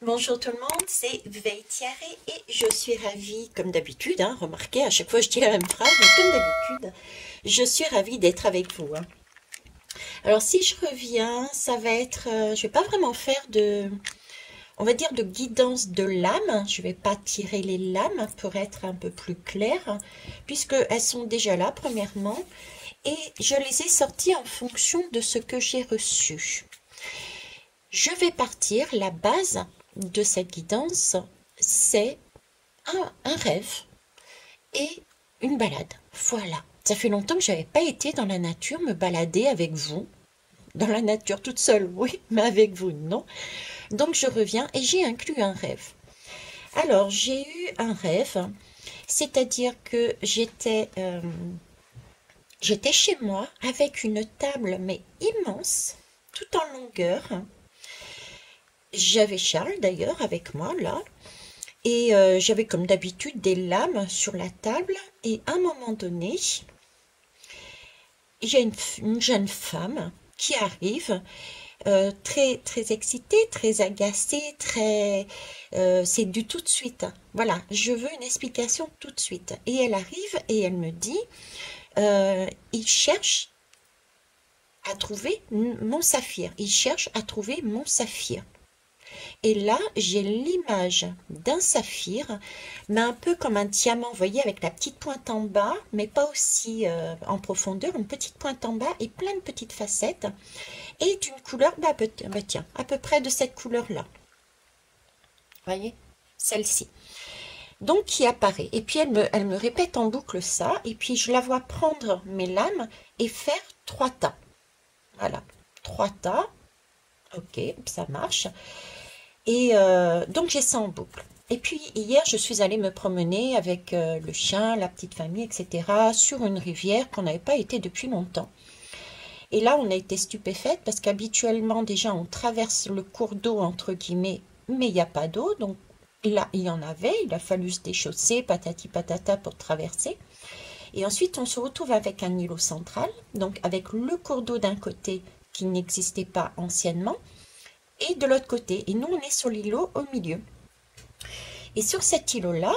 Bonjour tout le monde, c'est Veille Thierry et je suis ravie, comme d'habitude, remarquez, à chaque fois je dis la même phrase, mais comme d'habitude, je suis ravie d'être avec vous. Alors si je reviens, ça va être, je vais pas vraiment faire on va dire de guidance de l'âme, je vais pas tirer les lames pour être un peu plus claire, puisque elles sont déjà là premièrement, et je les ai sorties en fonction de ce que j'ai reçu. Je vais partir, la base de cette guidance, c'est un rêve et une balade. Voilà. Ça fait longtemps que je n'avais pas été dans la nature, me balader avec vous. Dans la nature toute seule, oui, mais avec vous, non. Donc je reviens et j'ai inclus un rêve. Alors, j'ai eu un rêve, c'est-à-dire que j'étais chez moi avec une table, mais immense, tout en longueur. J'avais Charles d'ailleurs avec moi là, et j'avais comme d'habitude des lames sur la table, et à un moment donné, il y a une jeune femme qui arrive, très, très excitée, très agacée, c'est du tout de suite. Voilà, je veux une explication tout de suite. Et elle arrive et elle me dit, il cherche à trouver mon saphir. Il cherche à trouver mon saphir. Et là, j'ai l'image d'un saphir, mais un peu comme un diamant, vous voyez, avec la petite pointe en bas, mais pas aussi en profondeur, une petite pointe en bas et plein de petites facettes, et d'une couleur, tiens, à peu près de cette couleur-là. Vous voyez, celle-ci. Donc, qui apparaît. Et puis, elle me répète en boucle ça, et puis je la vois prendre mes lames et faire 3 tas. Voilà, 3 tas. Ok, ça marche. Et donc j'ai ça en boucle. Et puis hier, je suis allée me promener avec le chien, la petite famille, etc. sur une rivière qu'on n'avait pas été depuis longtemps. Et là, on a été stupéfaites parce qu'habituellement, déjà, on traverse le cours d'eau, entre guillemets, mais il n'y a pas d'eau. Donc là, il y en avait, il a fallu se déchausser, patati patata pour traverser. Et ensuite, on se retrouve avec un îlot central, donc avec le cours d'eau d'un côté qui n'existait pas anciennement, et de l'autre côté. Et nous, on est sur l'îlot au milieu. Et sur cet îlot-là,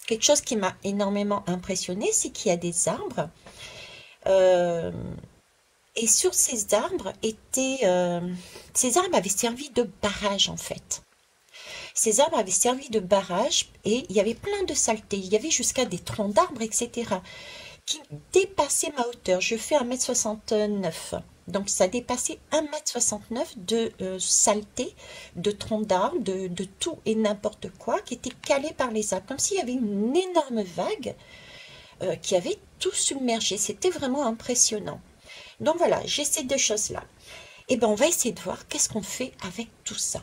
quelque chose qui m'a énormément impressionné, c'est qu'il y a des arbres. Et sur ces arbres ces arbres avaient servi de barrage en fait. Ces arbres avaient servi de barrage et il y avait plein de saletés. Il y avait jusqu'à des troncs d'arbres, etc. qui dépassaient ma hauteur. Je fais 1,69 m. Donc ça dépassait 1,69 m de saleté, de troncs d'arbres, de tout et n'importe quoi qui était calé par les arbres. Comme s'il y avait une énorme vague qui avait tout submergé. C'était vraiment impressionnant. Donc voilà, j'ai ces deux choses-là. Et bien on va essayer de voir qu'est-ce qu'on fait avec tout ça.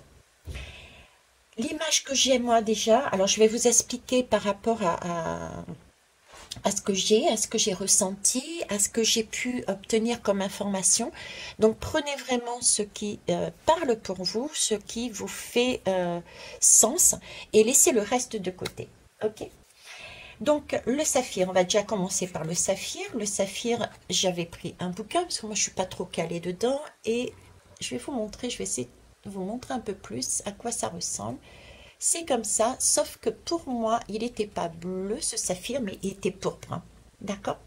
L'image que j'ai moi déjà, alors je vais vous expliquer par rapport à ce que j'ai, à ce que j'ai ressenti, à ce que j'ai pu obtenir comme information. Donc prenez vraiment ce qui parle pour vous, ce qui vous fait sens, et laissez le reste de côté. Ok? Donc le saphir, on va déjà commencer par le saphir. Le saphir, j'avais pris un bouquin, parce que moi je suis pas trop calée dedans, et je vais vous montrer, je vais essayer de vous montrer un peu plus à quoi ça ressemble. C'est comme ça, sauf que pour moi, il n'était pas bleu ce saphir, mais il était pourpre. D'accord?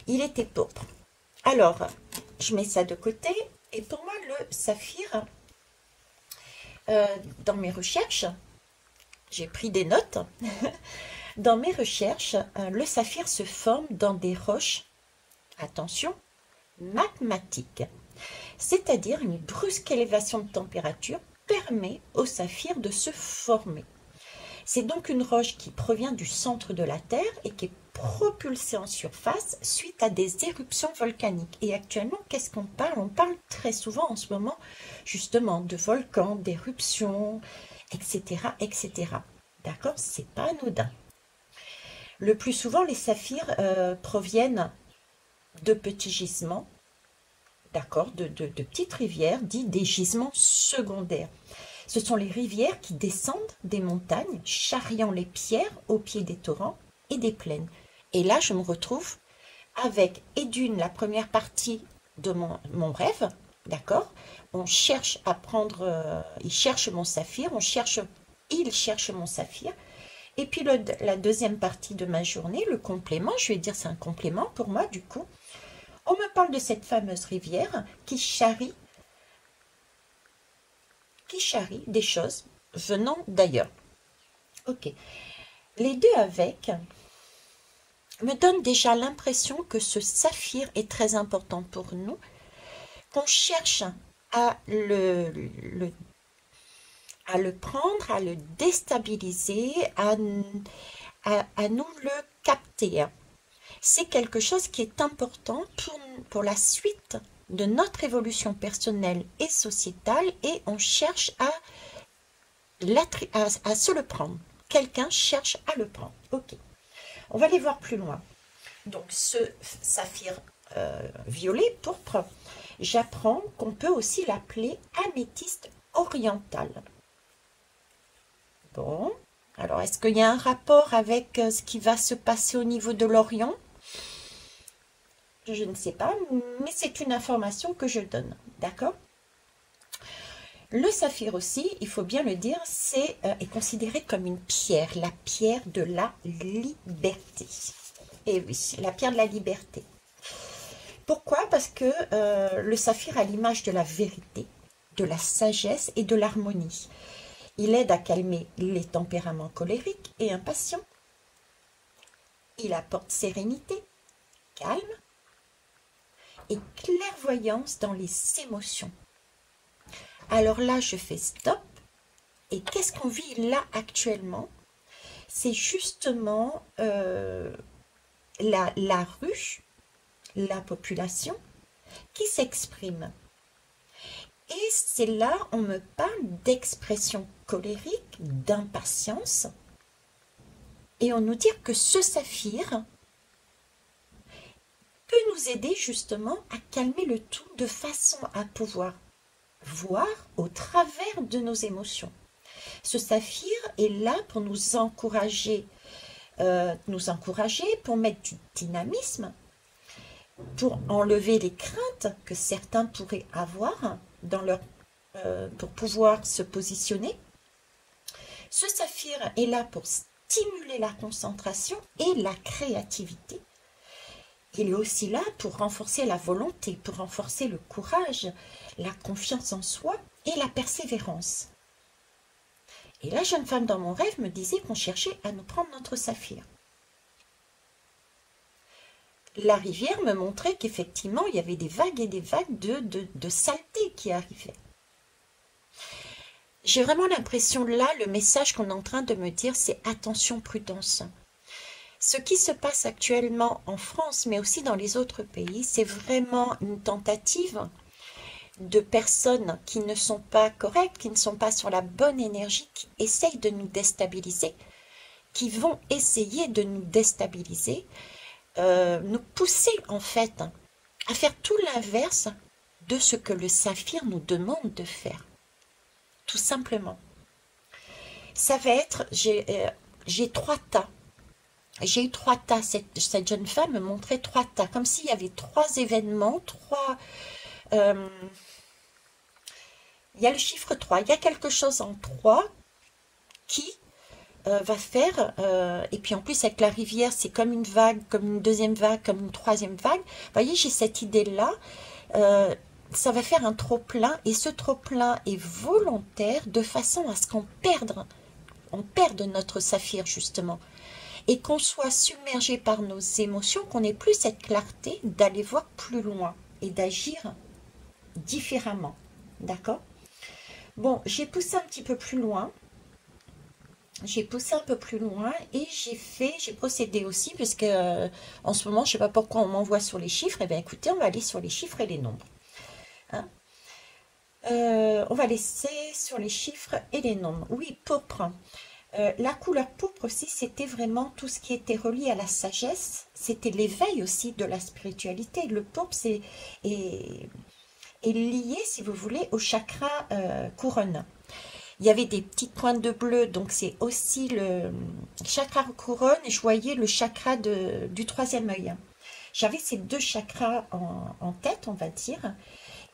Il était pourpre. Alors, je mets ça de côté. Et pour moi, le saphir, dans mes recherches, j'ai pris des notes. Dans mes recherches, le saphir se forme dans des roches, attention, magmatiques. C'est-à-dire une brusque élévation de température permet au saphir de se former. C'est donc une roche qui provient du centre de la Terre et qui est propulsée en surface suite à des éruptions volcaniques. Et actuellement, qu'est-ce qu'on parle? On parle très souvent en ce moment, justement, de volcans, d'éruptions, etc., etc. D'accord? C'est pas anodin. Le plus souvent, les saphirs proviennent de petits gisements, d'accord, de petites rivières, dites des gisements secondaires. Ce sont les rivières qui descendent des montagnes, charriant les pierres au pied des torrents et des plaines. Et là, je me retrouve avec, et d'une, la première partie de mon rêve, d'accord? On cherche à prendre, il cherche mon saphir, il cherche mon saphir. Et puis la deuxième partie de ma journée, le complément, je vais dire c'est un complément pour moi du coup. On me parle de cette fameuse rivière qui charrie des choses venant d'ailleurs. Ok. Les deux avec me donnent déjà l'impression que ce saphir est très important pour nous, qu'on cherche à à le prendre, à le déstabiliser, à nous le capter. C'est quelque chose qui est important pour la suite de notre évolution personnelle et sociétale et on cherche à se le prendre. Quelqu'un cherche à le prendre. Ok. On va aller voir plus loin. Donc ce saphir violet pourpre, j'apprends qu'on peut aussi l'appeler améthyste oriental. Bon, alors est-ce qu'il y a un rapport avec ce qui va se passer au niveau de l'Orient? Je ne sais pas, mais c'est une information que je donne, d'accord? Le saphir aussi, il faut bien le dire, est considéré comme une pierre, la pierre de la liberté. Et oui, la pierre de la liberté. Pourquoi? Parce que le saphir a l'image de la vérité, de la sagesse et de l'harmonie. Il aide à calmer les tempéraments colériques et impatients. Il apporte sérénité, calme et clairvoyance dans les émotions. Alors là, je fais stop. Et qu'est-ce qu'on vit là actuellement? C'est justement la rue, la population qui s'exprime. Et c'est là, on me parle d'expression colérique, d'impatience. Et on nous dit que ce saphir peut nous aider justement à calmer le tout de façon à pouvoir voir au travers de nos émotions. Ce saphir est là pour nous encourager, pour mettre du dynamisme, pour enlever les craintes que certains pourraient avoir pour pouvoir se positionner. Ce saphir est là pour stimuler la concentration et la créativité. Il est aussi là pour renforcer la volonté, pour renforcer le courage, la confiance en soi et la persévérance. Et la jeune femme dans mon rêve me disait qu'on cherchait à nous prendre notre saphir. La rivière me montrait qu'effectivement, il y avait des vagues et des vagues de saleté qui arrivaient. J'ai vraiment l'impression là, le message qu'on est en train de me dire, c'est attention, prudence. Ce qui se passe actuellement en France, mais aussi dans les autres pays, c'est vraiment une tentative de personnes qui ne sont pas correctes, qui ne sont pas sur la bonne énergie, qui essayent de nous déstabiliser, qui vont essayer de nous déstabiliser, nous pousser en fait à faire tout l'inverse de ce que le saphir nous demande de faire. Tout simplement. Ça va être, j'ai 3 tas. J'ai eu 3 tas. Cette jeune femme me montrait 3 tas, comme s'il y avait 3 événements, 3... il y a le chiffre 3, il y a quelque chose en 3 qui va faire, et puis en plus avec la rivière, c'est comme une vague, comme une deuxième vague, comme une troisième vague. Vous voyez, j'ai cette idée-là, ça va faire un trop-plein, et ce trop-plein est volontaire de façon à ce qu'on perde notre saphir justement, et qu'on soit submergé par nos émotions, qu'on n'ait plus cette clarté d'aller voir plus loin et d'agir différemment. D'accord? Bon, j'ai poussé un petit peu plus loin. J'ai poussé un peu plus loin et j'ai procédé aussi, puisque en ce moment, je ne sais pas pourquoi on m'envoie sur les chiffres. Eh bien, écoutez, on va aller sur les chiffres et les nombres. Hein? On va laisser sur les chiffres et les nombres. Oui, pourpre. La couleur pourpre aussi, c'était vraiment tout ce qui était relié à la sagesse. C'était l'éveil aussi de la spiritualité. Le pourpre, est lié, si vous voulez, au chakra couronne. Il y avait des petites pointes de bleu, donc c'est aussi le chakra couronne, et je voyais le chakra du troisième œil. J'avais ces 2 chakras en tête, on va dire,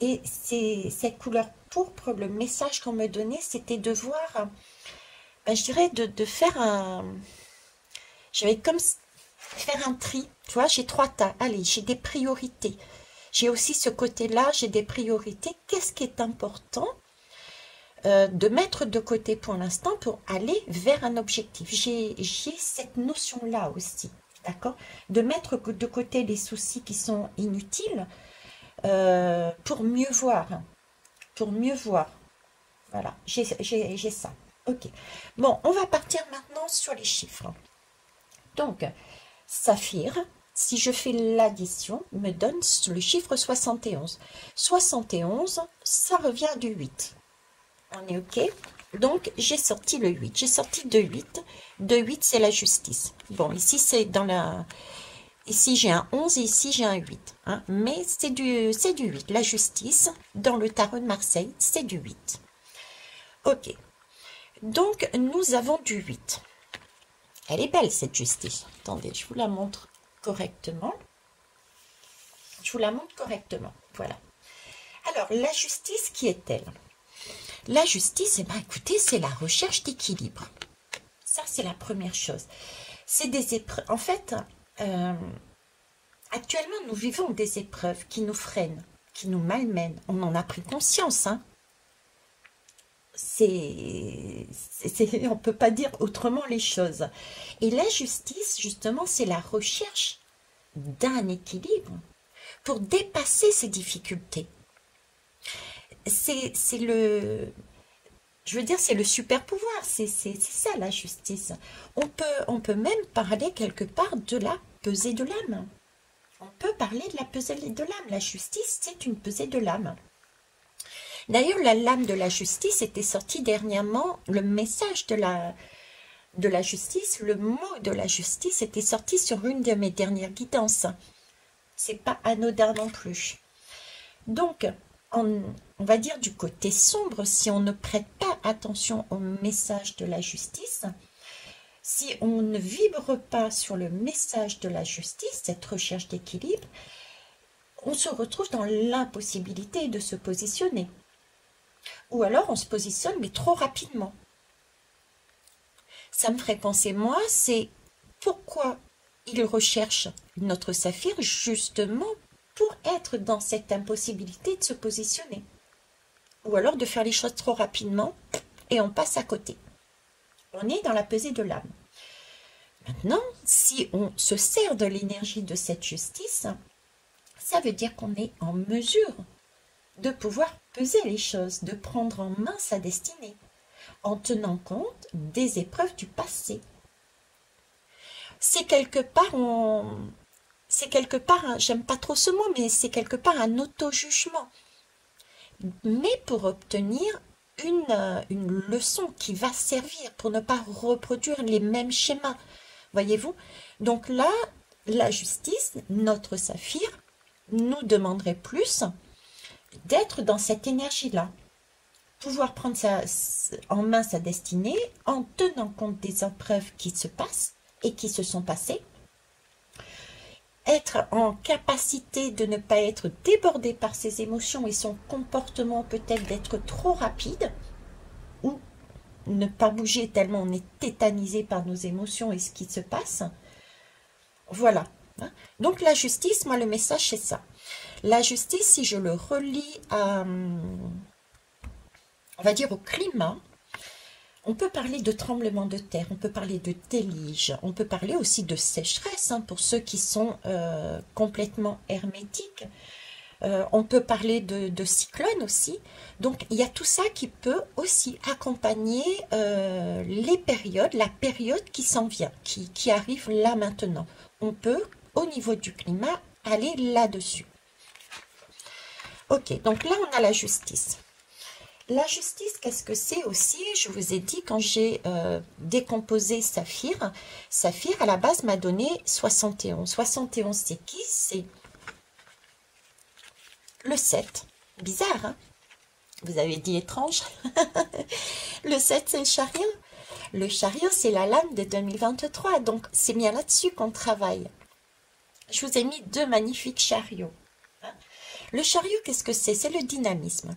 Et c'est cette couleur pourpre, le message qu'on me donnait, c'était de voir, ben, je dirais, de faire un... Je vais comme faire un tri. Tu vois, j'ai 3 tas. Allez, j'ai des priorités. J'ai aussi ce côté-là, j'ai des priorités. Qu'est-ce qui est important de mettre de côté pour l'instant pour aller vers un objectif? J'ai cette notion-là aussi. D'accord? De mettre de côté les soucis qui sont inutiles pour mieux voir. Pour mieux voir. Voilà, j'ai ça. Ok. Bon, on va partir maintenant sur les chiffres. Donc, Saphir, si je fais l'addition, me donne le chiffre 71. 71, ça revient du 8. On est OK? Donc, j'ai sorti le 8. J'ai sorti 2 8. 2 8, c'est la justice. Bon, ici, c'est dans la... Ici, j'ai un 11 et ici, j'ai un 8. Hein, mais c'est du 8. La justice, dans le tarot de Marseille, c'est du 8. OK. Donc, nous avons du 8. Elle est belle, cette justice. Attendez, je vous la montre correctement. Je vous la montre correctement. Voilà. Alors, la justice, qui est-elle? La justice, eh bien, écoutez, c'est la recherche d'équilibre. Ça, c'est la première chose. C'est des épreuves. En fait, actuellement, nous vivons des épreuves qui nous freinent, qui nous malmènent. On en a pris conscience, hein. On ne peut pas dire autrement les choses. Et la justice, justement, c'est la recherche d'un équilibre pour dépasser ces difficultés. C'est le... Je veux dire, c'est le super pouvoir, c'est ça la justice. On peut même parler quelque part de la pesée de l'âme. On peut parler de la pesée de l'âme. La justice, c'est une pesée de l'âme. D'ailleurs, la lame de la justice était sortie dernièrement, le message de la justice, le mot de la justice était sorti sur une de mes dernières guidances. C'est pas anodin non plus. Donc, on va dire du côté sombre, si on ne prête pas attention au message de la justice, si on ne vibre pas sur le message de la justice, cette recherche d'équilibre, on se retrouve dans l'impossibilité de se positionner. Ou alors on se positionne, mais trop rapidement. Ça me ferait penser, moi, c'est pourquoi il recherche notre saphir, justement pour être dans cette impossibilité de se positionner. Ou alors de faire les choses trop rapidement et on passe à côté. On est dans la pesée de l'âme. Maintenant, si on se sert de l'énergie de cette justice, ça veut dire qu'on est en mesure de pouvoir peser les choses, de prendre en main sa destinée, en tenant compte des épreuves du passé. C'est quelque part, j'aime pas trop ce mot, mais c'est quelque part un auto-jugement. Mais pour obtenir une leçon qui va servir, pour ne pas reproduire les mêmes schémas, voyez-vous? Donc là, la justice, notre saphir, nous demanderait plus d'être dans cette énergie-là, pouvoir prendre en main sa destinée en tenant compte des épreuves qui se passent et qui se sont passées, être en capacité de ne pas être débordé par ses émotions et son comportement peut-être d'être trop rapide, ou ne pas bouger tellement on est tétanisé par nos émotions et ce qui se passe. Voilà. Donc la justice, moi le message c'est ça. La justice, si je le relie à, on va dire au climat, on peut parler de tremblement de terre, on peut parler de déluge, on peut parler aussi de sécheresse, hein, pour ceux qui sont complètement hermétiques. On peut parler de cyclone aussi. Donc, il y a tout ça qui peut aussi accompagner les périodes, la période qui s'en vient, qui arrive là maintenant. On peut, au niveau du climat, aller là-dessus. Ok, donc là, on a la justice. La justice, qu'est-ce que c'est aussi? Je vous ai dit, quand j'ai décomposé Saphir, Saphir, à la base, m'a donné 71. 71, c'est qui? C'est le 7. Bizarre, hein? Vous avez dit étrange. Le 7, c'est le chariot. Le chariot, c'est la lame de 2023. Donc, c'est bien là-dessus qu'on travaille. Je vous ai mis 2 magnifiques chariots. Le chariot, qu'est-ce que c'est? C'est le dynamisme.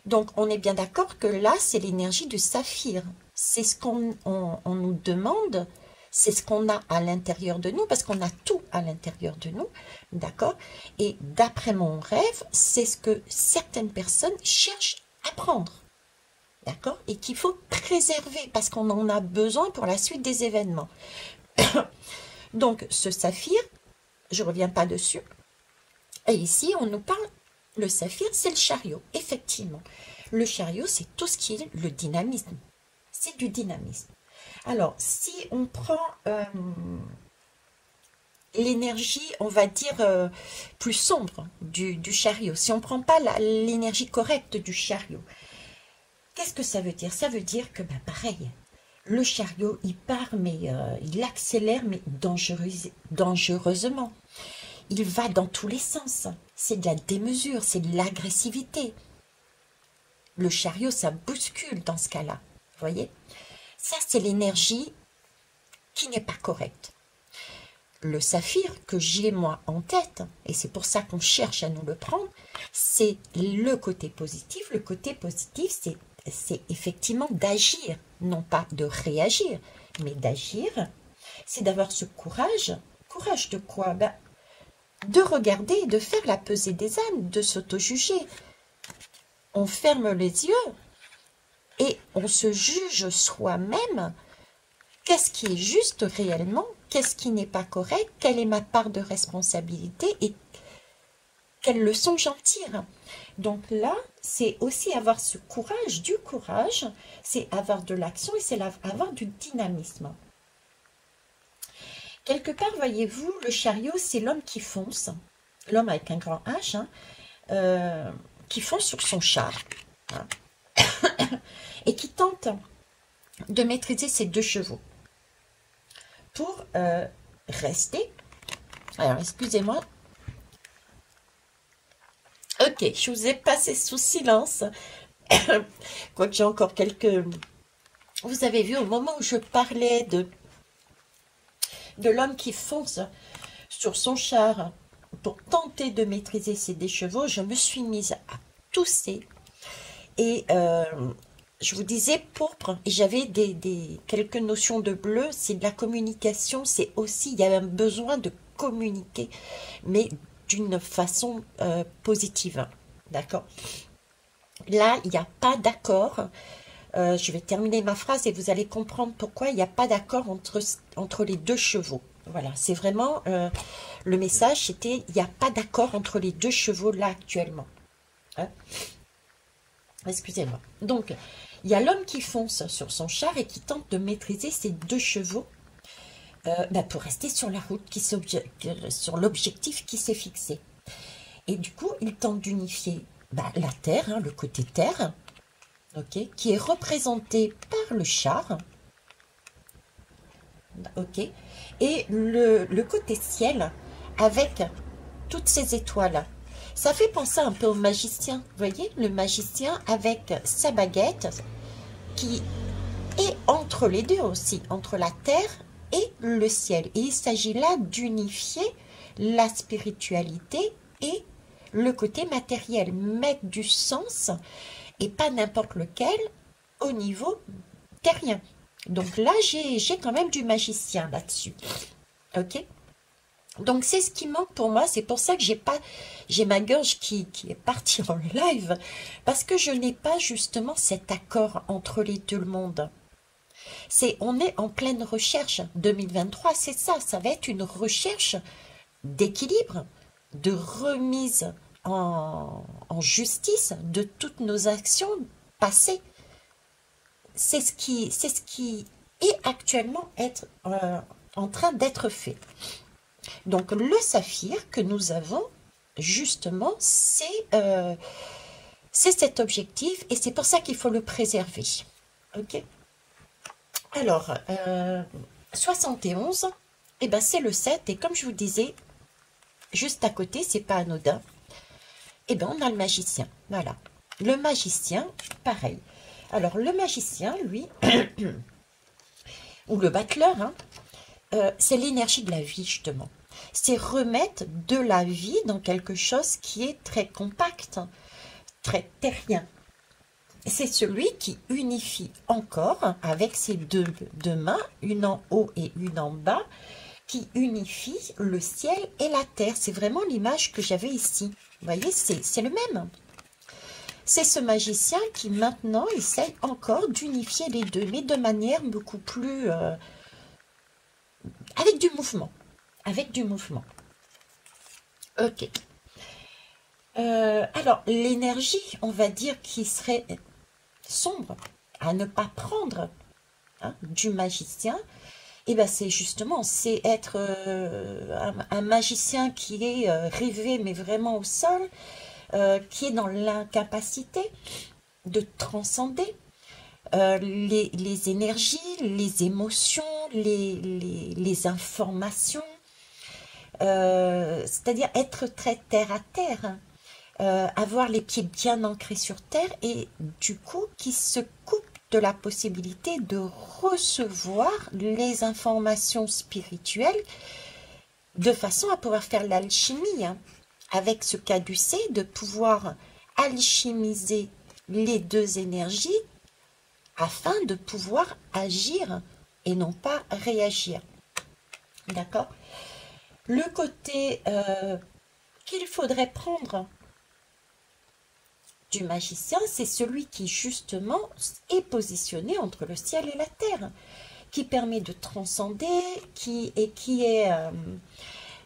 Donc, on est bien d'accord que là, c'est l'énergie du saphir. C'est ce on nous demande, c'est ce qu'on a à l'intérieur de nous, parce qu'on a tout à l'intérieur de nous, d'accord? Et d'après mon rêve, c'est ce que certaines personnes cherchent à prendre, d'accord? Et qu'il faut préserver, parce qu'on en a besoin pour la suite des événements. Donc, ce saphir, je ne reviens pas dessus, et ici, on nous parle, le saphir, c'est le chariot, effectivement. Le chariot, c'est tout ce qui est le dynamisme. C'est du dynamisme. Alors, si on prend l'énergie, on va dire, plus sombre du chariot, si on ne prend pas l'énergie correcte du chariot, qu'est-ce que ça veut dire? Ça veut dire que, ben, pareil, le chariot, il part, mais il accélère, mais dangereusement. Il va dans tous les sens. C'est de la démesure, c'est de l'agressivité. Le chariot, ça bouscule dans ce cas-là. Vous voyez? Ça, c'est l'énergie qui n'est pas correcte. Le saphir que j'ai moi en tête, et c'est pour ça qu'on cherche à nous le prendre, c'est le côté positif. Le côté positif, c'est effectivement d'agir, non pas de réagir, mais d'agir. C'est d'avoir ce courage. Courage de quoi? Ben, de regarder, de faire la pesée des âmes, de s'auto-juger. On ferme les yeux et on se juge soi-même. Qu'est-ce qui est juste réellement? Qu'est-ce qui n'est pas correct? Quelle est ma part de responsabilité? Et quelle leçon j'en tire? Donc là, c'est aussi avoir ce courage, du courage, c'est avoir de l'action et c'est avoir du dynamisme. Quelque part, voyez-vous, le chariot, c'est l'homme qui fonce, l'homme avec un grand H, hein, qui fonce sur son char, hein, et qui tente de maîtriser ses 2 chevaux pour rester. Alors, excusez-moi. Ok, je vous ai passé sous silence, quoique j'ai encore quelques... Vous avez vu, au moment où je parlais de l'homme qui fonce sur son char pour tenter de maîtriser ses 2 chevaux, je me suis mise à tousser et je vous disais pourpre, et j'avais quelques notions de bleu, c'est de la communication, c'est aussi, il y a un besoin de communiquer, mais d'une façon positive, d'accord? Là, il n'y a pas d'accord. Je vais terminer ma phrase et vous allez comprendre pourquoi il n'y a pas d'accord entre les 2 chevaux. Voilà, c'est vraiment le message, c'était il n'y a pas d'accord entre les 2 chevaux là actuellement. Hein? Excusez-moi. Donc, il y a l'homme qui fonce sur son char et qui tente de maîtriser ses 2 chevaux pour rester sur la route, sur l'objectif qui s'est fixé. Et du coup, il tente d'unifier la terre, hein, le côté terre, ok, qui est représenté par le char, ok, et le côté ciel avec toutes ces étoiles. Ça fait penser un peu au magicien, vous voyez, le magicien avec sa baguette qui est entre les deux aussi, entre la terre et le ciel. Et il s'agit là d'unifier la spiritualité et le côté matériel, mettre du sens et pas n'importe lequel au niveau terrien. Donc là, j'ai quand même du magicien là-dessus. Ok? Donc c'est ce qui manque pour moi, c'est pour ça que j'ai ma gorge qui est partie en live, parce que je n'ai pas justement cet accord entre les deux mondes. On est en pleine recherche, 2023, c'est ça, ça va être une recherche d'équilibre, de remise en justice de toutes nos actions passées. C'est ce qui est actuellement en train d'être fait. Donc, le saphir que nous avons, justement, c'est cet objectif et c'est pour ça qu'il faut le préserver. Ok? Alors, 71, eh ben, c'est le 7 et comme je vous disais, juste à côté, c'est pas anodin, eh ben, on a le magicien. Voilà. Le magicien, pareil. Alors, le magicien, lui, ou le battleur, hein, c'est l'énergie de la vie, justement. C'est remettre de la vie dans quelque chose qui est très compact, très terrien. C'est celui qui unifie encore avec ses deux mains, une en haut et une en bas, qui unifie le ciel et la terre. C'est vraiment l'image que j'avais ici. Vous voyez, c'est le même. C'est ce magicien qui maintenant essaye encore d'unifier les deux, mais de manière beaucoup plus... avec du mouvement. Avec du mouvement. Ok. Alors, l'énergie, on va dire, qui serait sombre, à ne pas prendre, hein, du magicien, et ben c'est justement, c'est être un magicien qui est rivé, mais vraiment au sol, qui est dans l'incapacité de transcender les énergies, les émotions, les informations, c'est-à-dire être très terre à terre, hein, avoir les pieds bien ancrés sur terre et du coup qui se coupe de la possibilité de recevoir les informations spirituelles de façon à pouvoir faire l'alchimie, hein, avec ce caducée, de pouvoir alchimiser les deux énergies afin de pouvoir agir et non pas réagir. D'accord? Le côté qu'il faudrait prendre du magicien, c'est celui qui justement est positionné entre le ciel et la terre, qui permet de transcender, qui est,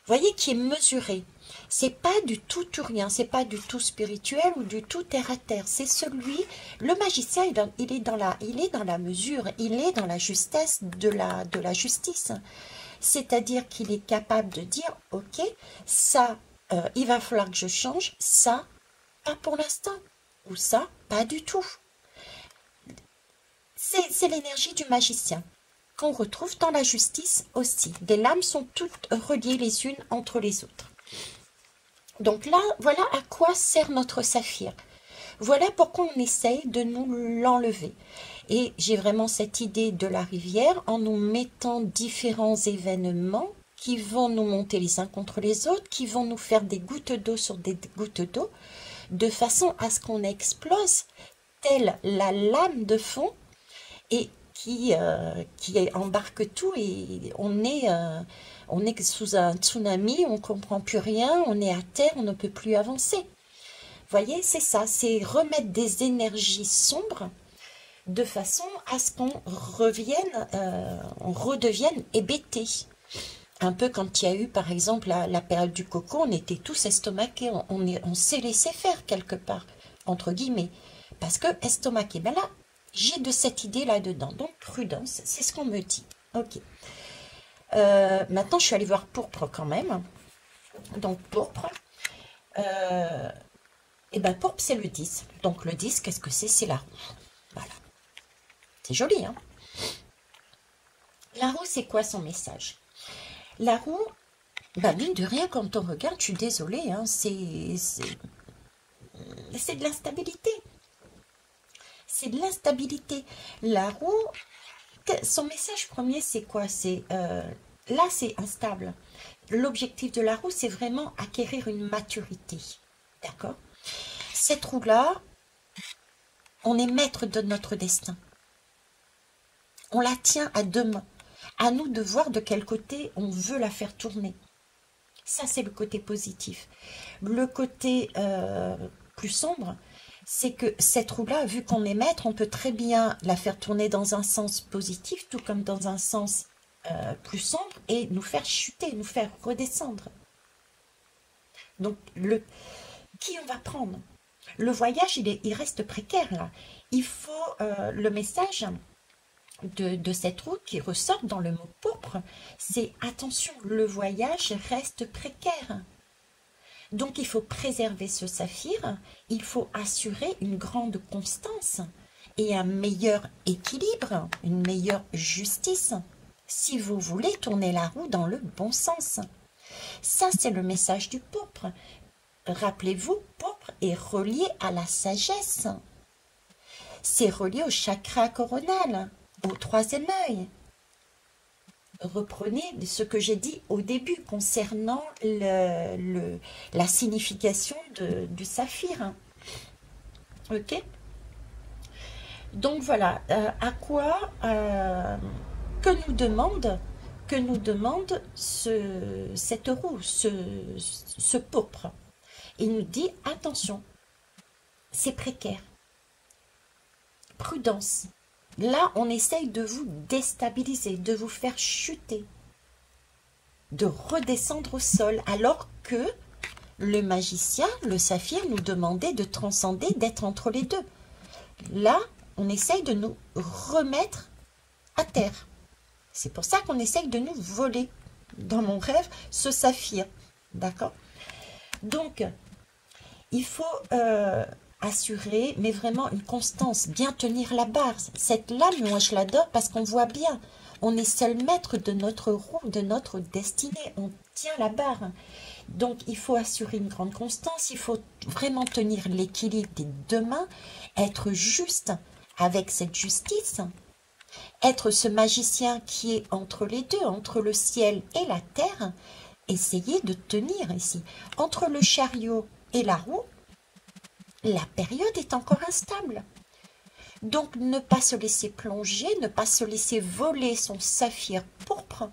voyez, qui est mesuré. C'est pas du tout rien, c'est pas du tout spirituel ou du tout terre à terre. C'est celui, le magicien, il est dans la mesure, il est dans la justesse de la justice. C'est-à-dire qu'il est capable de dire, ok, ça, il va falloir que je change, ça, pas pour l'instant, ou ça, pas du tout. C'est l'énergie du magicien qu'on retrouve dans la justice aussi. Les lames sont toutes reliées les unes entre les autres. Donc là, voilà à quoi sert notre saphir. Voilà pourquoi on essaye de nous l'enlever. Et j'ai vraiment cette idée de la rivière en nous mettant différents événements qui vont nous monter les uns contre les autres, qui vont nous faire des gouttes d'eau sur des gouttes d'eau, de façon à ce qu'on explose telle la lame de fond et qui embarque tout et on est sous un tsunami, on ne comprend plus rien, on est à terre, on ne peut plus avancer. Vous voyez, c'est ça, c'est remettre des énergies sombres de façon à ce qu'on revienne, on redevienne hébété. Un peu quand il y a eu, par exemple, la période du coco, on était tous estomaqués, on s'est laissé faire quelque part, entre guillemets, parce que estomaqué. Ben là, j'ai de cette idée là-dedans, donc prudence, c'est ce qu'on me dit. Ok. Maintenant, je suis allée voir pourpre quand même. Donc, pourpre. Et ben, pourpre, c'est le 10. Donc, le 10, qu'est-ce que c'est? C'est la roue. Voilà. C'est joli, hein? La roue, c'est quoi son message? La roue, bah, mine de rien, quand on regarde, je suis désolée, hein, c'est de l'instabilité. C'est de l'instabilité. La roue, son message premier, c'est quoi? C'est là, c'est instable. L'objectif de la roue, c'est vraiment acquérir une maturité. D'accord? Cette roue-là, on est maître de notre destin. On la tient à deux mains. À nous de voir de quel côté on veut la faire tourner. Ça, c'est le côté positif. Le côté plus sombre, c'est que cette roue-là, vu qu'on est maître, on peut très bien la faire tourner dans un sens positif, tout comme dans un sens plus sombre, et nous faire chuter, nous faire redescendre. Donc, qui on va prendre? Le voyage, il reste précaire, là. Il faut le message de cette roue qui ressort dans le mot pourpre, c'est attention, le voyage reste précaire. Donc il faut préserver ce saphir, il faut assurer une grande constance et un meilleur équilibre, une meilleure justice, si vous voulez tourner la roue dans le bon sens. Ça, c'est le message du pourpre. Rappelez-vous, pourpre est relié à la sagesse. C'est relié au chakra coronal, au troisième œil. reprenez ce que j'ai dit au début concernant la signification du saphir, hein. Ok? Donc voilà, à quoi que nous demande cette roue, ce pourpre. Il nous dit attention, c'est précaire, prudence. Là, on essaye de vous déstabiliser, de vous faire chuter, de redescendre au sol, alors que le magicien, le saphir, nous demandait de transcender, d'être entre les deux. Là, on essaye de nous remettre à terre. C'est pour ça qu'on essaye de nous voler, dans mon rêve, ce saphir. D'accord? Donc, il faut assurer, mais vraiment une constance, bien tenir la barre. Cette lame, moi je l'adore parce qu'on voit bien, on est seul maître de notre roue, de notre destinée, on tient la barre. Donc il faut assurer une grande constance, il faut vraiment tenir l'équilibre des deux mains, être juste avec cette justice, être ce magicien qui est entre les deux, entre le ciel et la terre, essayer de tenir ici. Entre le chariot et la roue, la période est encore instable. Donc ne pas se laisser plonger, ne pas se laisser voler son saphir pourpre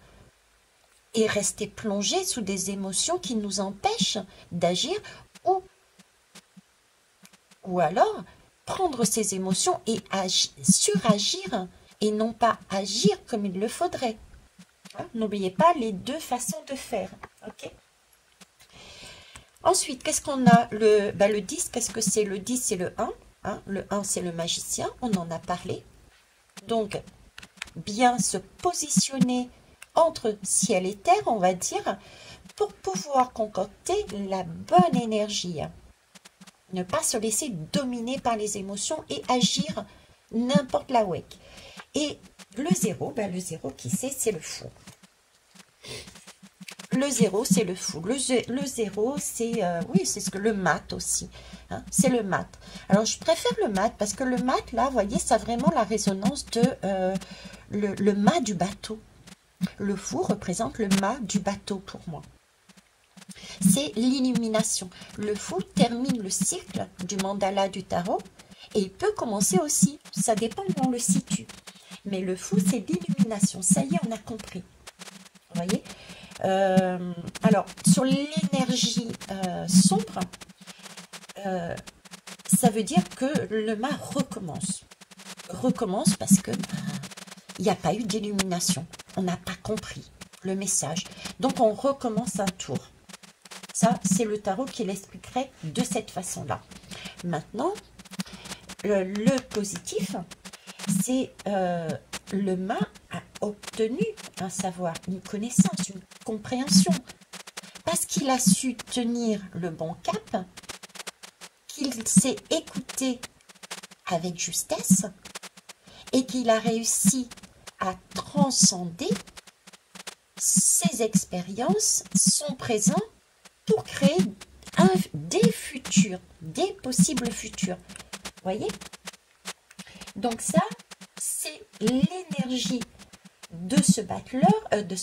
et rester plongé sous des émotions qui nous empêchent d'agir ou alors prendre ces émotions et suragir et non pas agir comme il le faudrait. Hein? N'oubliez pas les deux façons de faire. Ok? Ensuite, qu'est-ce qu'on a? Le 10, qu'est-ce que c'est? Le 10, c'est le 1. Hein? Le 1, c'est le magicien. On en a parlé. Donc, bien se positionner entre ciel et terre, on va dire, pour pouvoir concocter la bonne énergie. Ne pas se laisser dominer par les émotions et agir n'importe la ouek. Et le 0, le 0, qui c'est le fou. Le 0, c'est le fou. Le 0, c'est oui, c'est ce que le mat aussi. Hein, c'est le mat. Alors, je préfère le mat parce que le mat, là, vous voyez, ça a vraiment la résonance de le mât du bateau. Le fou représente le mât du bateau pour moi. C'est l'illumination. Le fou termine le cycle du mandala du tarot et il peut commencer aussi. Ça dépend où on le situe. Mais le fou, c'est l'illumination. Ça y est, on a compris. Vous voyez? Alors, sur l'énergie sombre, ça veut dire que le mât recommence. Recommence parce que il n'y a pas eu d'illumination. On n'a pas compris le message. Donc, on recommence un tour. Ça, c'est le tarot qui l'expliquerait de cette façon-là. Maintenant, le positif, c'est le mât a obtenu un savoir, une connaissance, une compréhension. Parce qu'il a su tenir le bon cap, qu'il s'est écouté avec justesse et qu'il a réussi à transcender ses expériences, son présent, pour créer des futurs, des possibles futurs. Vous voyez? Donc ça, c'est l'énergie de ce battleur, de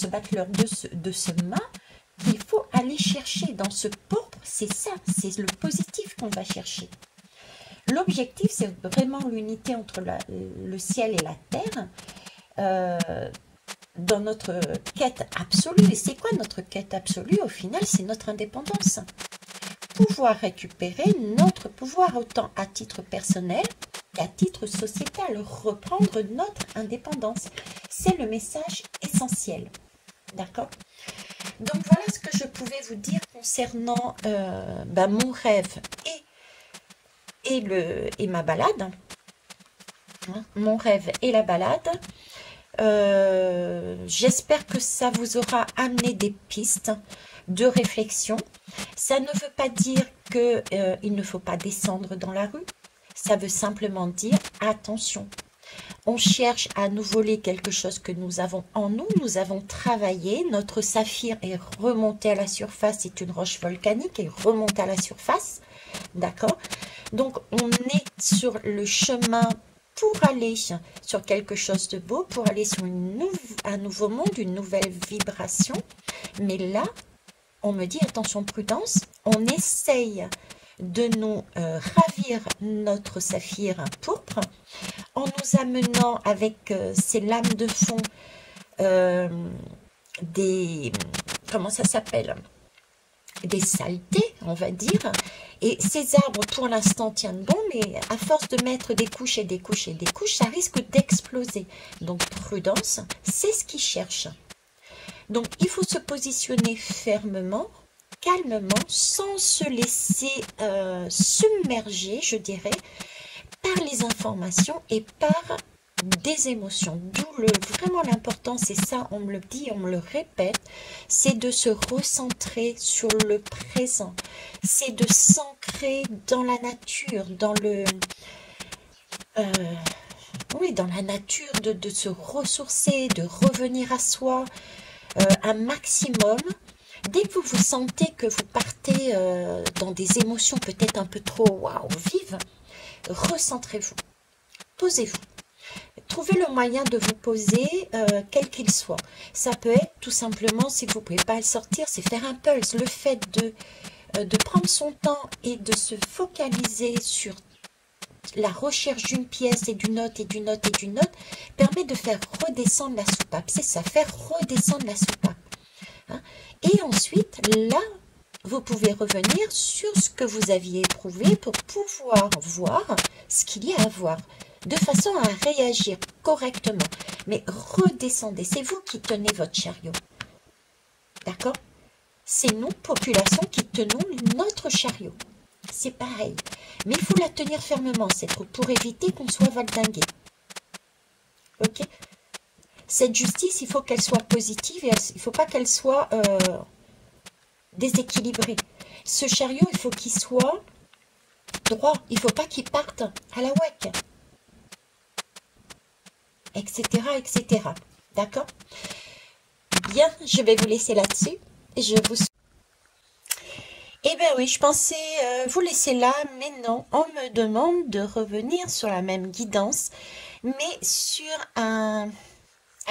ce mât qu'il faut aller chercher dans ce pourpre. C'est ça, c'est le positif qu'on va chercher. L'objectif, c'est vraiment l'unité entre le ciel et la terre. Dans notre quête absolue. Et c'est quoi notre quête absolue? Au final, c'est notre indépendance. Pouvoir récupérer notre pouvoir autant à titre personnel qu'à titre sociétal. Reprendre notre indépendance. C'est le message essentiel. D'accord? Donc voilà ce que je pouvais vous dire concernant mon rêve et ma balade. Hein, mon rêve et la balade. J'espère que ça vous aura amené des pistes de réflexion. Ça ne veut pas dire qu'il ne faut pas descendre dans la rue. Ça veut simplement dire attention. On cherche à nous voler quelque chose que nous avons en nous. Nous avons travaillé. Notre saphir est remonté à la surface. C'est une roche volcanique et remonte à la surface. D'accord? Donc, on est sur le chemin pour aller sur quelque chose de beau, pour aller sur un nouveau monde, une nouvelle vibration. Mais là, on me dit, attention, prudence, on essaye de nous ravir notre saphir pourpre en nous amenant avec ces lames de fond des... Comment ça s'appelle? Des saletés, on va dire. Et ces arbres, pour l'instant, tiennent bon, mais à force de mettre des couches et des couches et des couches, ça risque d'exploser. Donc, prudence, c'est ce qu'ils cherchent. Donc, il faut se positionner fermement, calmement, sans se laisser submerger, je dirais, par les informations et par des émotions. D'où vraiment l'importance, et ça on me le dit, on me le répète, c'est de se recentrer sur le présent. C'est de s'ancrer dans la nature, dans le... oui, dans la nature, de se ressourcer, de revenir à soi un maximum. Dès que vous vous sentez que vous partez dans des émotions peut-être un peu trop waouh, vives, recentrez-vous, posez-vous. Trouvez le moyen de vous poser, quel qu'il soit. Ça peut être tout simplement, si vous ne pouvez pas le sortir, c'est faire un pulse. Le fait de prendre son temps et de se focaliser sur la recherche d'une pièce et d'une note et d'une note et d'une note permet de faire redescendre la soupape. C'est ça, faire redescendre la soupape. Hein? Et ensuite, là, vous pouvez revenir sur ce que vous aviez éprouvé pour pouvoir voir ce qu'il y a à voir, de façon à réagir correctement. Mais redescendez, c'est vous qui tenez votre chariot. D'accord? C'est nous, population, qui tenons notre chariot. C'est pareil. Mais il faut la tenir fermement, cette roue, pour éviter qu'on soit valdingué. Ok? Cette justice, il faut qu'elle soit positive et il ne faut pas qu'elle soit déséquilibrée. Ce chariot, il faut qu'il soit droit. Il ne faut pas qu'il parte à la ouac. Etc. etc. D'accord? Bien, je vais vous laisser là-dessus. Je vous... Eh bien oui, je pensais vous laisser là, mais non, on me demande de revenir sur la même guidance, mais sur un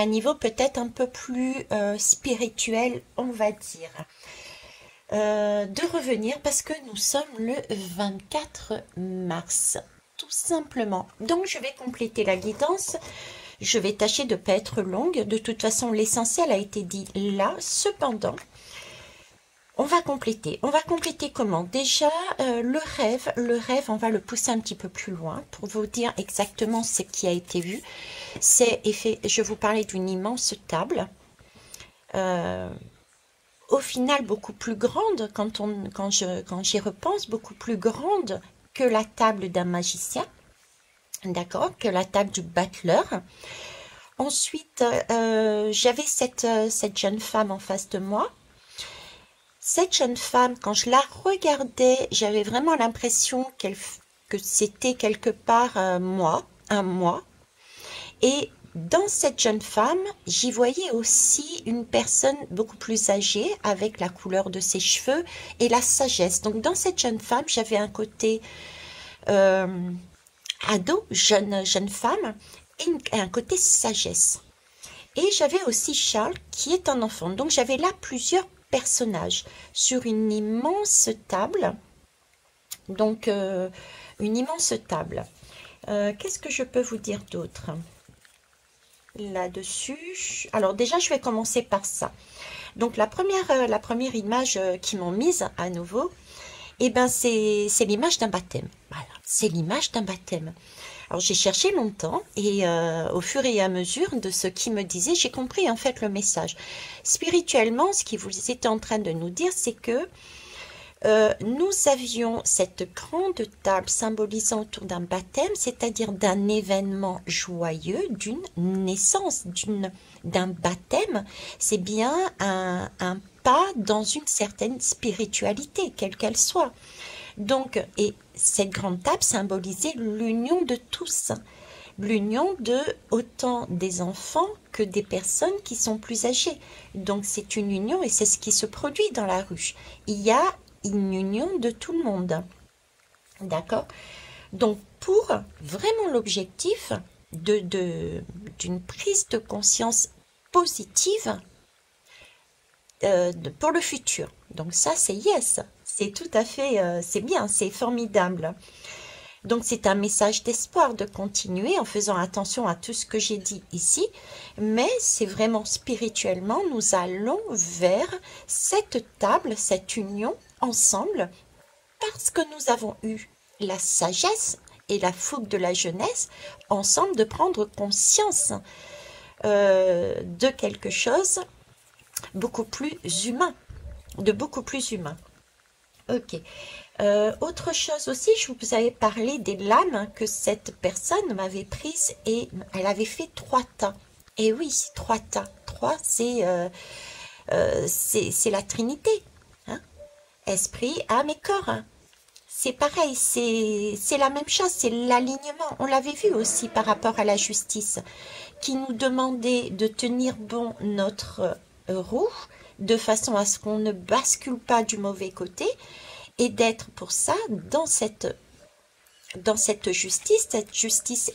niveau peut-être un peu plus spirituel, on va dire. De revenir parce que nous sommes le 24 mars, tout simplement. Donc je vais compléter la guidance. Je vais tâcher de ne pas être longue. De toute façon, l'essentiel a été dit là. Cependant, on va compléter. On va compléter comment? Déjà, le rêve, on va le pousser un petit peu plus loin pour vous dire exactement ce qui a été vu. C'est effet. Je vous parlais d'une immense table. Au final, beaucoup plus grande, quand j'y repense, beaucoup plus grande que la table d'un magicien. D'accord, que la table du battleur. Ensuite, j'avais cette jeune femme en face de moi. Cette jeune femme, quand je la regardais, j'avais vraiment l'impression que c'était quelque part un moi. Et dans cette jeune femme, j'y voyais aussi une personne beaucoup plus âgée avec la couleur de ses cheveux et la sagesse. Donc dans cette jeune femme, j'avais un côté... ado, jeune femme, et un côté sagesse. Et j'avais aussi Charles, qui est un enfant. Donc j'avais là plusieurs personnages sur une immense table. Donc, une immense table. Qu'est-ce que je peux vous dire d'autre là-dessus? Alors déjà, je vais commencer par ça. Donc la première image qu'ils m'ont mise à nouveau, eh ben, c'est l'image d'un baptême. Voilà, c'est l'image d'un baptême. Alors j'ai cherché longtemps et au fur et à mesure de ce qu'il me disait, j'ai compris en fait le message. Spirituellement, ce qu'il vous était en train de nous dire, c'est que nous avions cette grande table symbolisant autour d'un baptême, c'est-à-dire d'un événement joyeux, d'une naissance, d'un baptême. C'est bien un pas dans une certaine spiritualité, quelle qu'elle soit. Donc, et cette grande table symbolisait l'union de tous, l'union de autant des enfants que des personnes qui sont plus âgées. Donc, c'est une union et c'est ce qui se produit dans la ruche. Il y a une union de tout le monde. D'accord? Donc, pour vraiment l'objectif d'une prise de conscience positive pour le futur. Donc ça, c'est yes. C'est tout à fait, c'est bien, c'est formidable. Donc c'est un message d'espoir de continuer en faisant attention à tout ce que j'ai dit ici, mais c'est vraiment spirituellement, nous allons vers cette table, cette union ensemble, parce que nous avons eu la sagesse et la fougue de la jeunesse ensemble de prendre conscience de quelque chose beaucoup plus humain, de beaucoup plus humain. Ok. Autre chose aussi, je vous avais parlé des lames que cette personne m'avait prises et elle avait fait 3 tas. Et oui, 3 tas. 3, c'est la Trinité. Hein. Esprit, âme et corps. Hein. C'est pareil, c'est la même chose, c'est l'alignement. On l'avait vu aussi par rapport à la justice, qui nous demandait de tenir bon notre roue, de façon à ce qu'on ne bascule pas du mauvais côté, et d'être pour ça dans cette justice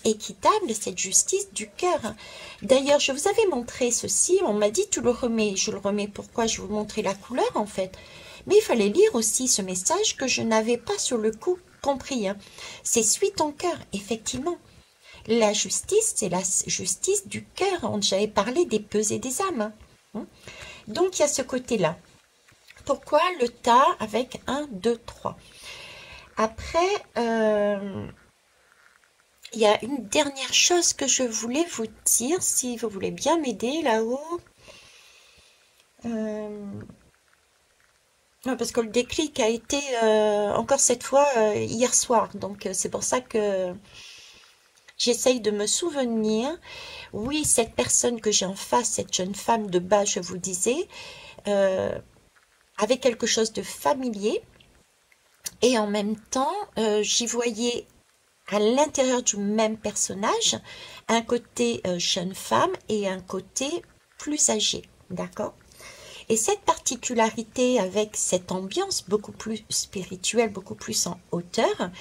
équitable, cette justice du cœur. D'ailleurs, je vous avais montré ceci, on m'a dit tu le remets, je le remets pourquoi je vous montrais la couleur en fait. Mais il fallait lire aussi ce message que je n'avais pas sur le coup compris. Hein. C'est suis ton cœur, effectivement. La justice, c'est la justice du cœur. J'avais parlé des pesées des âmes. Hein. Donc il y a ce côté-là. Pourquoi le tas avec 1, 2, 3? Après, il y a une dernière chose que je voulais vous dire, si vous voulez bien m'aider là-haut. Parce que le déclic a été encore cette fois hier soir. Donc c'est pour ça que j'essaye de me souvenir. Oui, cette personne que j'ai en face, cette jeune femme de bas, je vous disais, avait quelque chose de familier. Et en même temps, j'y voyais à l'intérieur du même personnage un côté jeune femme et un côté plus âgé. D'accord? Et cette particularité avec cette ambiance beaucoup plus spirituelle, beaucoup plus en hauteur,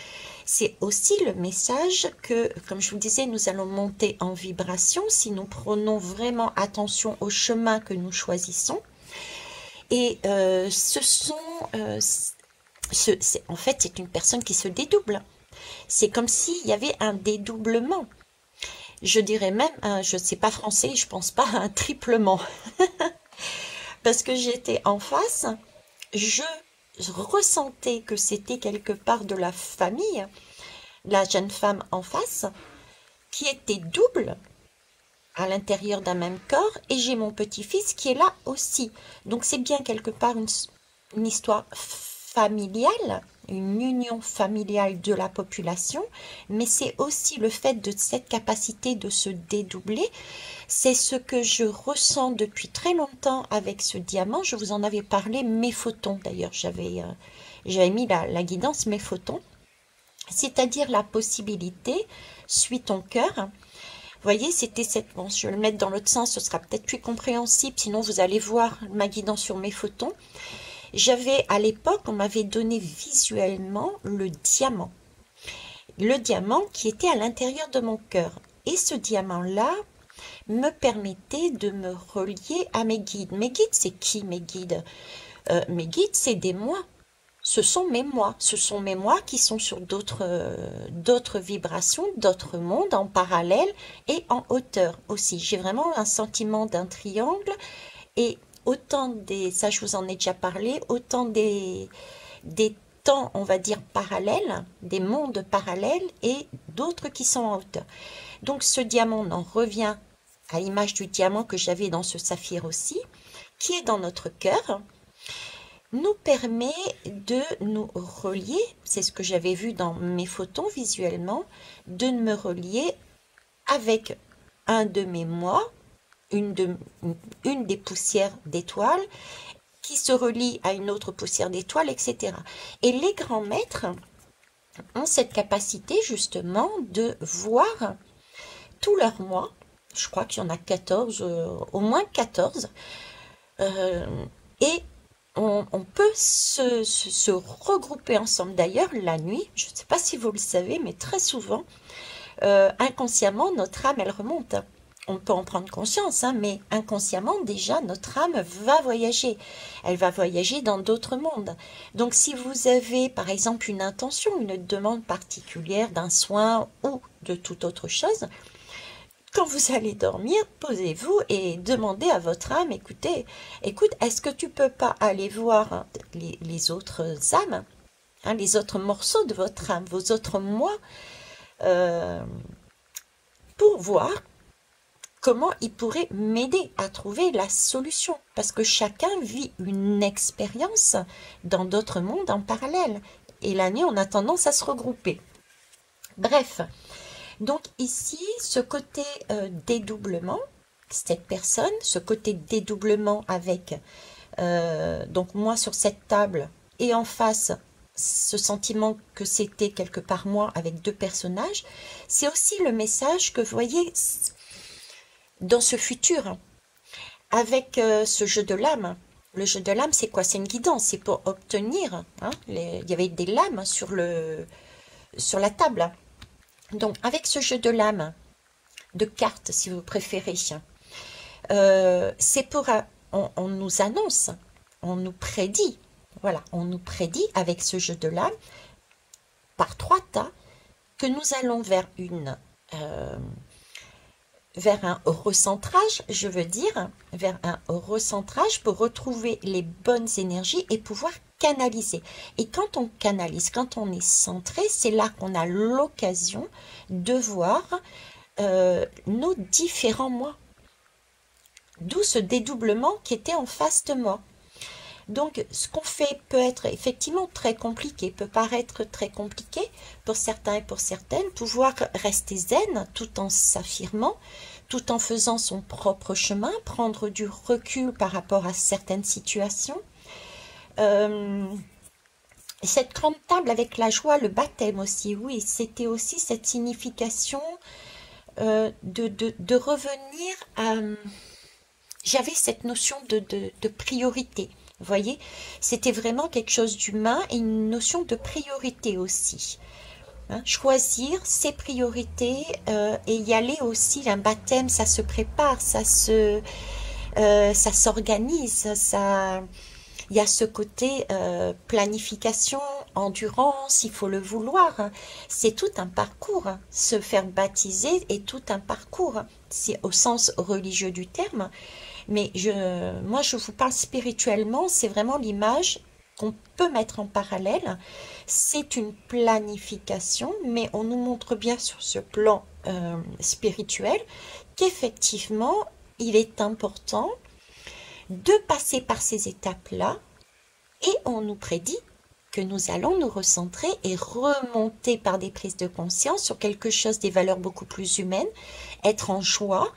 c'est aussi le message que, comme je vous disais, nous allons monter en vibration si nous prenons vraiment attention au chemin que nous choisissons. Et en fait, c'est une personne qui se dédouble. C'est comme s'il y avait un dédoublement. Je dirais même, je ne sais pas français, je pense pas à un triplement. Parce que j'étais en face, je ressentais que c'était quelque part de la famille, la jeune femme en face, qui était double à l'intérieur d'un même corps, et j'ai mon petit-fils qui est là aussi. Donc c'est bien quelque part une histoire familiale, une union familiale de la population, mais c'est aussi le fait de cette capacité de se dédoubler. C'est ce que je ressens depuis très longtemps avec ce diamant. Je vous en avais parlé, mes photons d'ailleurs, j'avais mis la guidance mes photons, c'est-à-dire la possibilité, suis ton cœur. Vous voyez, c'était cette... Bon, je vais le mettre dans l'autre sens, ce sera peut-être plus compréhensible, sinon vous allez voir ma guidance sur mes photons. J'avais, à l'époque, on m'avait donné visuellement le diamant. Le diamant qui était à l'intérieur de mon cœur. Et ce diamant-là me permettait de me relier à mes guides. Mes guides, c'est qui mes guides? Mes guides, c'est des moi. Ce sont mes moi. Ce sont mes moi qui sont sur d'autres vibrations, d'autres mondes en parallèle et en hauteur aussi. J'ai vraiment un sentiment d'un triangle et autant ça je vous en ai déjà parlé, autant des temps, on va dire, parallèles, des mondes parallèles et d'autres qui sont en hauteur. Donc ce diamant, on en revient à l'image du diamant que j'avais dans ce saphir aussi, qui est dans notre cœur, nous permet de nous relier, c'est ce que j'avais vu dans mes photons visuellement, de me relier avec un de mes moi, une des poussières d'étoiles qui se relie à une autre poussière d'étoiles, etc. Et les grands maîtres ont cette capacité justement de voir tous leurs moi. Je crois qu'il y en a 14, au moins 14, et on peut se regrouper ensemble. D'ailleurs, la nuit, je ne sais pas si vous le savez, mais très souvent, inconsciemment, notre âme, elle remonte. On peut en prendre conscience, hein, mais inconsciemment, déjà, notre âme va voyager. Elle va voyager dans d'autres mondes. Donc, si vous avez, par exemple, une intention, une demande particulière d'un soin ou de toute autre chose, quand vous allez dormir, posez-vous et demandez à votre âme, écoute, est-ce que tu peux pas aller voir les autres âmes, hein, les autres morceaux de votre âme, vos autres moi, euh, pour voir comment ils pourraient m'aider à trouver la solution. Parce que chacun vit une expérience dans d'autres mondes en parallèle. Et la nuit, on a tendance à se regrouper. Bref, donc ici, ce côté dédoublement, cette personne, ce côté dédoublement avec, donc moi sur cette table, et en face, ce sentiment que c'était quelque part moi avec deux personnages, c'est aussi le message que vous voyez dans ce futur, avec ce jeu de l'âme. Le jeu de l'âme, c'est quoi? C'est une guidance, c'est pour obtenir. Hein, il y avait des lames sur la table. Donc, avec ce jeu de l'âme, de cartes, si vous préférez, c'est pour... on nous annonce, on nous prédit. Voilà, on nous prédit avec ce jeu de l'âme, par trois tas, que nous allons vers un recentrage, je veux dire, vers un recentrage pour retrouver les bonnes énergies et pouvoir canaliser. Et quand on canalise, quand on est centré, c'est là qu'on a l'occasion de voir nos différents moi. D'où ce dédoublement qui était en face de moi. Donc, ce qu'on fait peut être effectivement très compliqué, peut paraître très compliqué pour certains et pour certaines, pouvoir rester zen tout en s'affirmant, tout en faisant son propre chemin, prendre du recul par rapport à certaines situations. Cette grande table avec la joie, le baptême aussi, oui, c'était aussi cette signification de revenir à... J'avais cette notion de priorité. Vous voyez, c'était vraiment quelque chose d'humain et une notion de priorité aussi. Hein, choisir ses priorités et y aller aussi. Un baptême, ça se prépare, ça s'organise, ça. Il y a ce côté planification, endurance, il faut le vouloir. Hein. C'est tout un parcours. Hein. Se faire baptiser est tout un parcours. Hein. C'est au sens religieux du terme. Mais moi, je vous parle spirituellement, c'est vraiment l'image qu'on peut mettre en parallèle. C'est une planification, mais on nous montre bien sur ce plan spirituel qu'effectivement, il est important de passer par ces étapes-là et on nous prédit que nous allons nous recentrer et remonter par des prises de conscience sur quelque chose des valeurs beaucoup plus humaines, être en joie.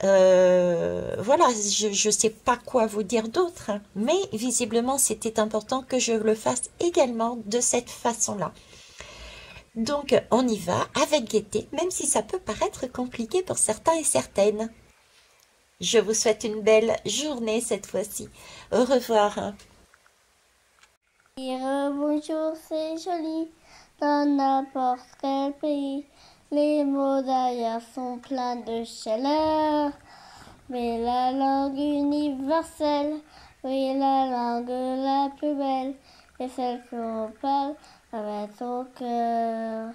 Voilà, je ne sais pas quoi vous dire d'autre, hein, mais visiblement c'était important que je le fasse également de cette façon-là. Donc on y va avec gaieté, même si ça peut paraître compliqué pour certains et certaines. Je vous souhaite une belle journée cette fois-ci. Au revoir. Dire bonjour, c'est joli, dans n'importe quel pays. Les mots d'ailleurs sont pleins de chaleur. Mais la langue universelle, oui, la langue la plus belle, est celle qu'on parle avec son cœur.